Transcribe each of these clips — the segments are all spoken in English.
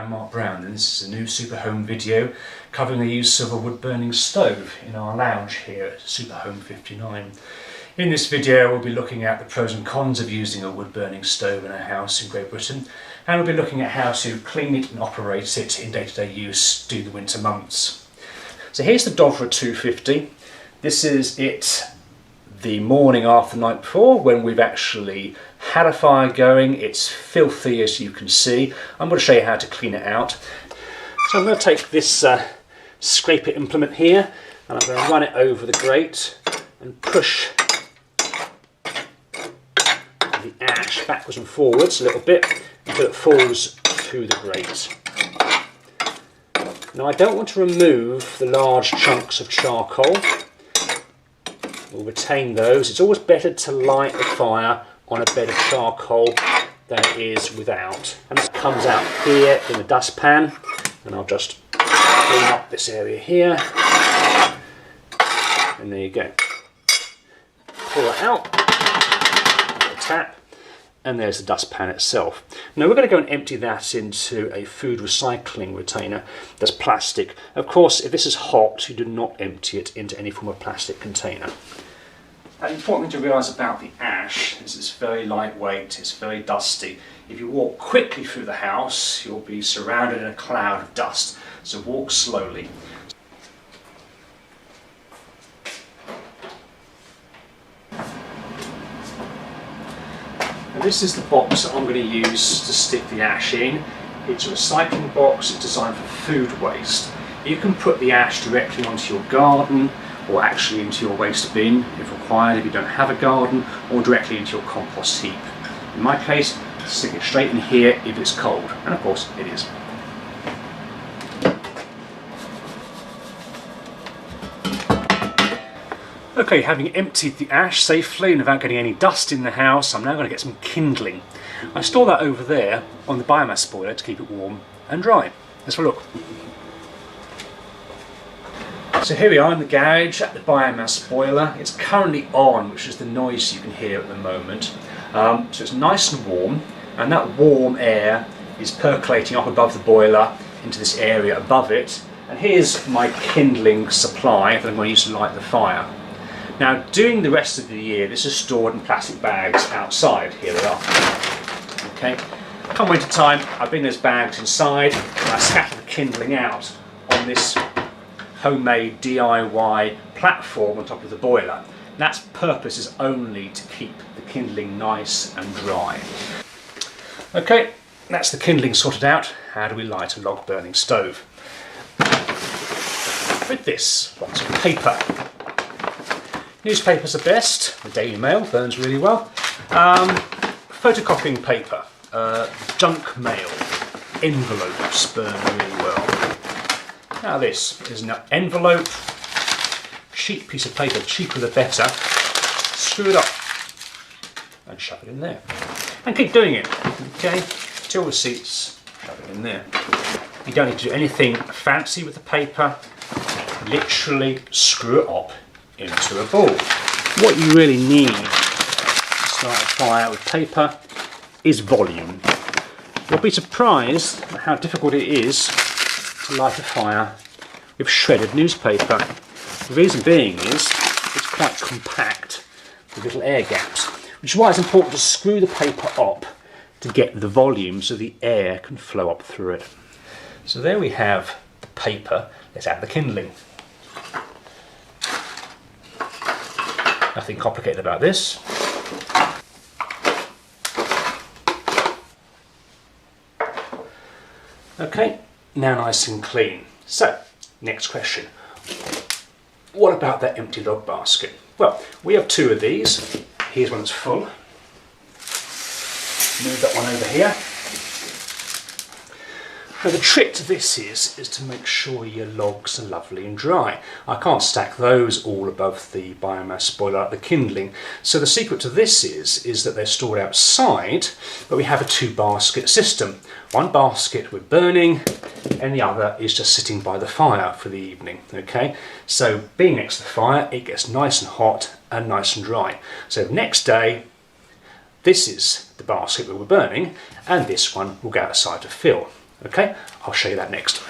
I'm Mark Brown and this is a new Super Home video covering the use of a wood burning stove in our lounge here at Super Home 59. In this video we'll be looking at the pros and cons of using a wood burning stove in a house in Great Britain, and we'll be looking at how to clean it and operate it in day-to-day use during the winter months. So here's the Dovra 250. This is it the morning after the night before when we've actually had a fire going. It's filthy, as you can see. I'm going to show you how to clean it out. So I'm going to take this scraper implement here and I'm going to run it over the grate and push the ash backwards and forwards a little bit until it falls through the grate. Now I don't want to remove the large chunks of charcoal. We'll retain those. It's always better to light the fire on a bed of charcoal than it is without. And this comes out here in the dustpan, and I'll just clean up this area here. And there you go. Pull it out, tap, and there's the dustpan itself. Now we're going to go and empty that into a food recycling retainer that's plastic. Of course, if this is hot, you do not empty it into any form of plastic container. The important thing to realise about the ash is it's very lightweight, it's very dusty. If you walk quickly through the house, you'll be surrounded in a cloud of dust, so walk slowly. And this is the box that I'm going to use to stick the ash in. It's a recycling box, it's designed for food waste. You can put the ash directly onto your garden, or actually into your waste bin if required if you don't have a garden, or directly into your compost heap. In my case, stick it straight in here if it's cold, and of course it is. Okay, having emptied the ash safely and without getting any dust in the house, I'm now going to get some kindling. I store that over there on the biomass boiler to keep it warm and dry. Let's have a look. So here we are in the garage at the biomass boiler. It's currently on, which is the noise you can hear at the moment. So it's nice and warm, and that warm air is percolating up above the boiler into this area above it. And here's my kindling supply that I'm going to use to light the fire. Now, during the rest of the year, this is stored in plastic bags outside. Here they are. Okay. Come winter time, I bring those bags inside and I scatter the kindling out on this homemade DIY platform on top of the boiler. And that's purpose is only to keep the kindling nice and dry. Okay, that's the kindling sorted out. How do we light a log burning stove? With this, lots of paper. Newspapers are best. The Daily Mail burns really well. Photocopying paper, junk mail, envelopes burn really well. Now this is an envelope, cheap piece of paper, cheaper the better. Screw it up and shove it in there. And keep doing it, okay? Till receipts, shove it in there. You don't need to do anything fancy with the paper. Literally screw it up into a ball. What you really need to start a fire with paper is volume. You'll be surprised at how difficult it is to light a fire with shredded newspaper. The reason being is it's quite compact with little air gaps, which is why it's important to screw the paper up to get the volume so the air can flow up through it. So there we have the paper. Let's add the kindling. Nothing complicated about this. Okay, now nice and clean. So, next question. What about that empty log basket? Well, we have two of these. Here's one that's full. Move that one over here. Now the trick to this is to make sure your logs are lovely and dry. I can't stack those all above the biomass boiler like the kindling. So the secret to this is that they're stored outside, but we have a two basket system. One basket with burning and the other is just sitting by the fire for the evening. Okay, so being next to the fire, it gets nice and hot and nice and dry. So next day, this is the basket that we're burning, and this one will go outside to fill. Okay, I'll show you that next.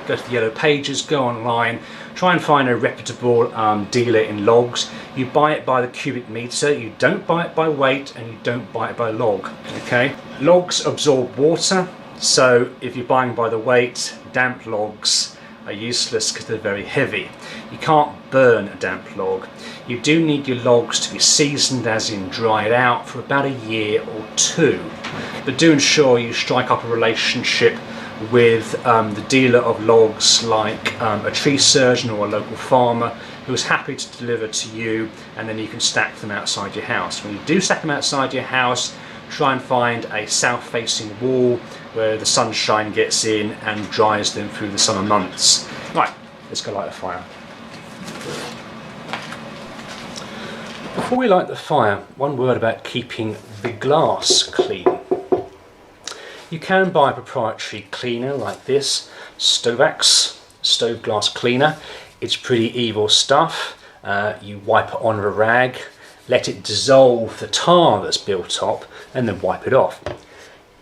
Go to the yellow pages, go online, try and find a reputable dealer in logs. You buy it by the cubic meter, you don't buy it by weight, and you don't buy it by log. Okay? Logs absorb water, so if you're buying by the weight, damp logs are useless because they're very heavy. You can't burn a damp log. You do need your logs to be seasoned, as in dried out, for about a year or two. But do ensure you strike up a relationship with the dealer of logs, like a tree surgeon or a local farmer who is happy to deliver to you, and then you can stack them outside your house. When you do stack them outside your house, try and find a south-facing wall where the sunshine gets in and dries them through the summer months. Right, let's go light the fire. Before we light the fire, one word about keeping the glass clean. You can buy a proprietary cleaner like this, Stovax stove glass cleaner. It's pretty evil stuff. You wipe it on a rag, let it dissolve the tar that's built up, and then wipe it off.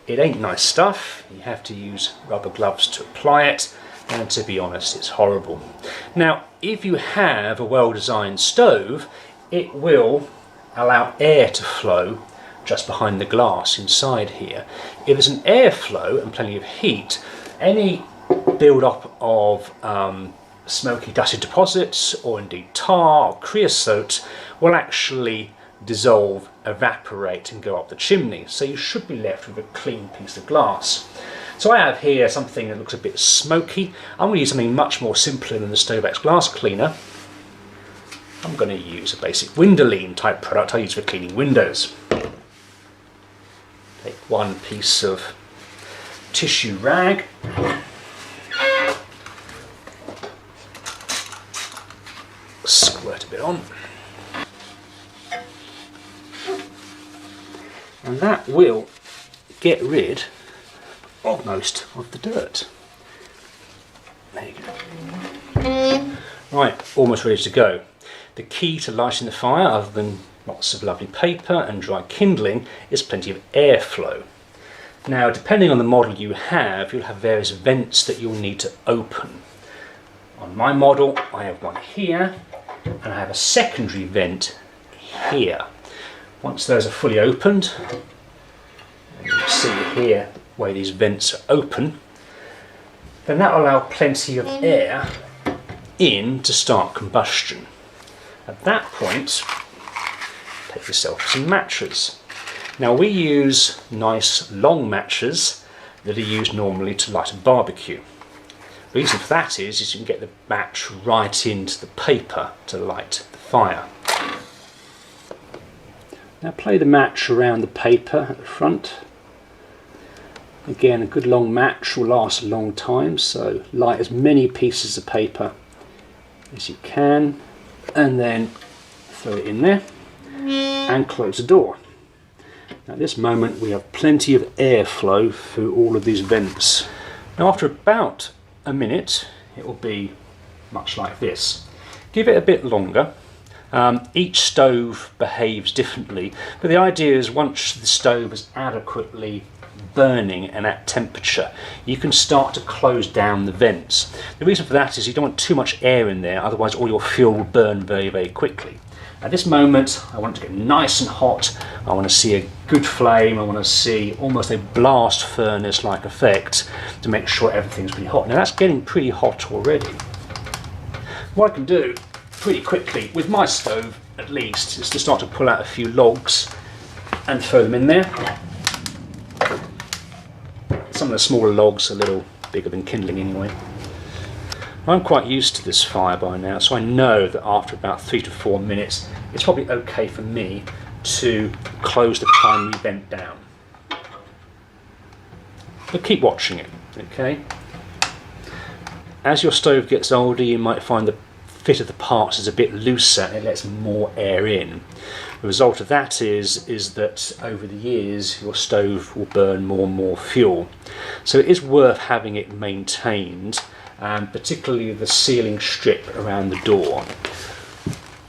It ain't nice stuff. You have to use rubber gloves to apply it, and to be honest, it's horrible. Now, if you have a well-designed stove, it will allow air to flow just behind the glass inside here. If there's an airflow and plenty of heat, any build-up of smoky dusty deposits, or indeed tar or creosote, will actually dissolve, evaporate and go up the chimney. So you should be left with a clean piece of glass. So I have here something that looks a bit smoky. I'm going to use something much more simpler than the Stovax glass cleaner. I'm going to use a basic Windoline type product I use for cleaning windows. Take one piece of tissue rag, squirt a bit on, and that will get rid of most of the dirt. There you go. Right, almost ready to go. The key to lighting the fire, other than lots of lovely paper and dry kindling, is plenty of airflow. Now, depending on the model you have, you'll have various vents that you'll need to open. On my model, I have one here, and I have a secondary vent here. Once those are fully opened, and you can see here where these vents are open, then that will allow plenty of air in to start combustion. At that point, take yourself some matches. Now, we use nice long matches that are used normally to light a barbecue. The reason for that is you can get the match right into the paper to light the fire. Now play the match around the paper at the front. Again, a good long match will last a long time, so light as many pieces of paper as you can, and then throw it in there and close the door. Now at this moment we have plenty of airflow through all of these vents. Now after about a minute it will be much like this. Give it a bit longer. Each stove behaves differently, but the idea is once the stove is adequately burning and at temperature, you can start to close down the vents. The reason for that is you don't want too much air in there, otherwise all your fuel will burn very, very quickly. At this moment, I want it to get nice and hot. I want to see a good flame. I want to see almost a blast furnace-like effect to make sure everything's pretty hot. Now that's getting pretty hot already. What I can do pretty quickly, with my stove at least, is to start to pull out a few logs and throw them in there. Some of the smaller logs are a little bigger than kindling anyway. I'm quite used to this fire by now, so I know that after about 3 to 4 minutes it's probably okay for me to close the primary vent down. But keep watching it, okay? As your stove gets older, you might find the fit of the parts is a bit looser and it lets more air in. The result of that is that over the years your stove will burn more and more fuel. So it is worth having it maintained, and particularly the sealing strip around the door.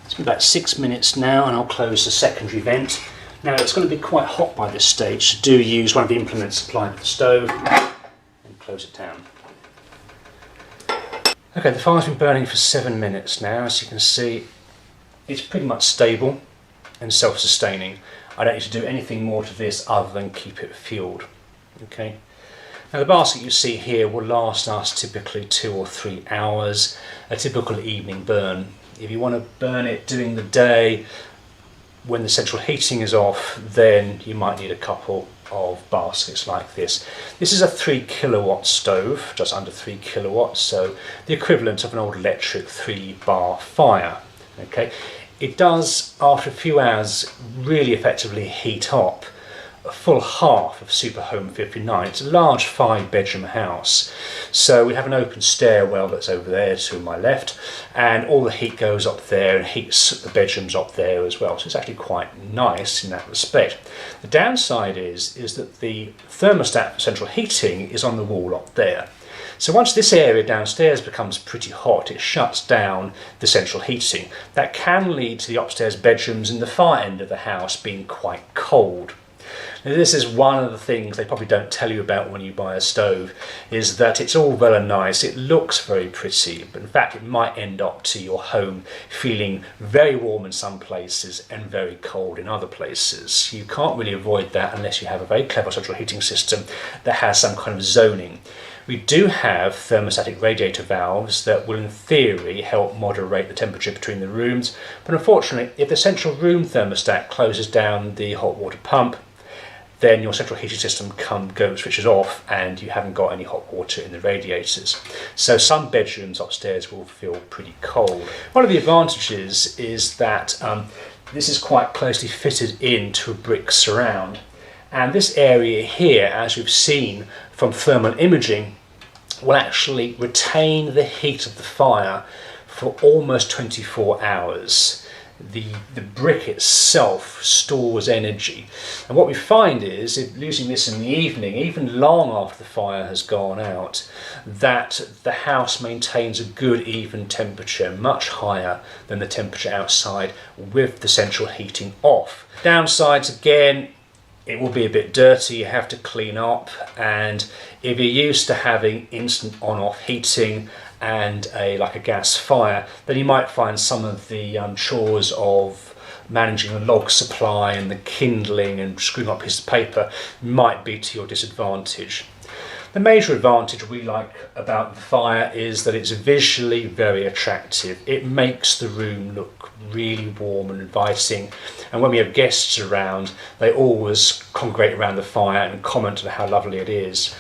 It's been about 6 minutes now, and I'll close the secondary vent. Now it's going to be quite hot by this stage, so do use one of the implements supplied to the stove and close it down. Okay, the fire's been burning for 7 minutes now. As you can see, it's pretty much stable and self-sustaining. I don't need to do anything more to this other than keep it fueled. Okay. Now the basket you see here will last us typically 2 or 3 hours, a typical evening burn. If you want to burn it during the day when the central heating is off, then you might need a couple of baskets like this. This is a 3 kilowatt stove, just under 3 kilowatts, so the equivalent of an old electric 3-bar fire. Okay. It does, after a few hours, really effectively heat up a full half of Super Home 59. It's a large 5-bedroom house. So we have an open stairwell that's over there to my left, and all the heat goes up there and heats the bedrooms up there as well. So it's actually quite nice in that respect. The downside is that the thermostat for central heating is on the wall up there. So once this area downstairs becomes pretty hot, it shuts down the central heating. That can lead to the upstairs bedrooms and the far end of the house being quite cold. Now, this is one of the things they probably don't tell you about when you buy a stove, is that it's all well and nice, it looks very pretty, but in fact it might end up to your home feeling very warm in some places and very cold in other places. You can't really avoid that unless you have a very clever central heating system that has some kind of zoning. We do have thermostatic radiator valves that will in theory help moderate the temperature between the rooms, but unfortunately if the central room thermostat closes down the hot water pump, then your central heating system switches off and you haven't got any hot water in the radiators. So some bedrooms upstairs will feel pretty cold. One of the advantages is that this is quite closely fitted into a brick surround. And this area here, as we've seen from thermal imaging, will actually retain the heat of the fire for almost 24 hours. The brick itself stores energy. And what we find is, using this in the evening, even long after the fire has gone out, that the house maintains a good even temperature, much higher than the temperature outside with the central heating off. Downsides, again, it will be a bit dirty, you have to clean up, and if you're used to having instant on-off heating and like a gas fire, then you might find some of the chores of managing the log supply and the kindling and screwing up a piece of paper might be to your disadvantage. The major advantage we like about the fire is that it's visually very attractive. It makes the room look really warm and inviting, and when we have guests around, they always congregate around the fire and comment on how lovely it is.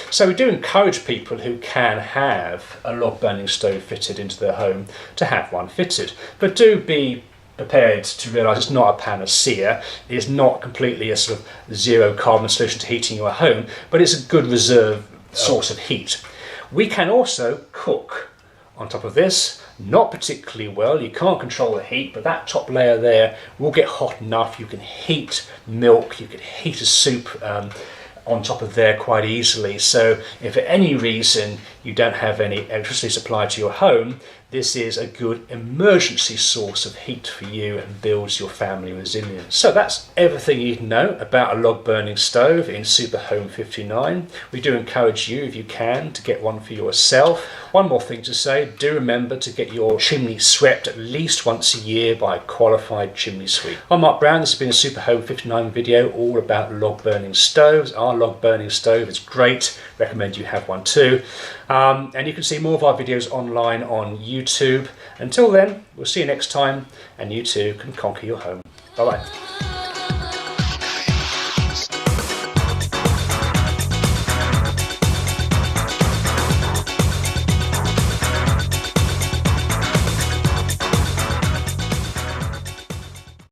So we do encourage people who can have a log burning stove fitted into their home to have one fitted, but do be prepared to realise it's not a panacea. It's not completely a sort of zero carbon solution to heating your home, but it's a good reserve source of heat. We can also cook on top of this, not particularly well. You can't control the heat, but that top layer there will get hot enough. You can heat milk, you can heat a soup on top of there quite easily. So if for any reason you don't have any electricity supply to your home, this is a good emergency source of heat for you and builds your family resilience. So that's everything you need to know about a log burning stove in Super Home 59. We do encourage you, if you can, to get one for yourself. One more thing to say, do remember to get your chimney swept at least once a year by a qualified chimney sweep. I'm Mark Brown, this has been a Super Home 59 video all about log burning stoves. Our log burning stove is great, recommend you have one too. And you can see more of our videos online on YouTube. Until then, we'll see you next time, and you too can conquer your home. Bye bye.